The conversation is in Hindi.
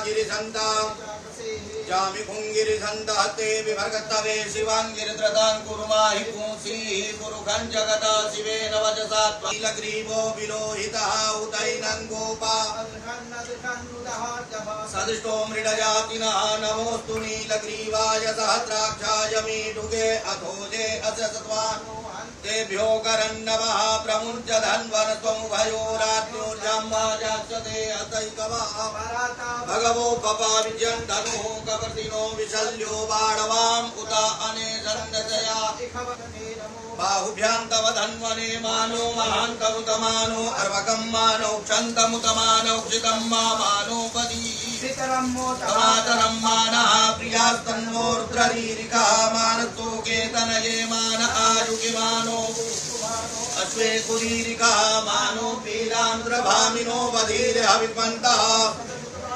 गिरिसन्ता जामि कुंगिरिसन्ता ते विभर्गतवे शिवांगिरत्रतां कुरुमाहि पुंसी पुरुखं जगता शिवेन वचसा त्वैलग्रीवो विलोहितः उदैनं गोपा सदृष्टो मृडजातिनः नमोऽस्तु नीलग्रीवाय सहस्राक्षाय मीढुगे अथोजे अससत्वान् तेभ्यो करन्नवः प्रमुञ्च धन्वनत्वं भयोरात्योर्जाम्बाजाक्षते अतैकवः भगवो पपाविज्यं धनुः कपर्दिनो विशल्यो बाणवाम् उत अनेशन्दतया बाहुभ्यां तव धन्वने मानो महान्तमुतमानो अर्वकं मानो क्षन्तमुतमानो क्षितं मानोपदी मातरं मानः प्रियास्तन्मोर्द्ररीरिका मानतो केतनये मान आयुगिमानो अश्वे कुरीरिका मानो पीलान्द्रभामिनो बधीर हविपन्तः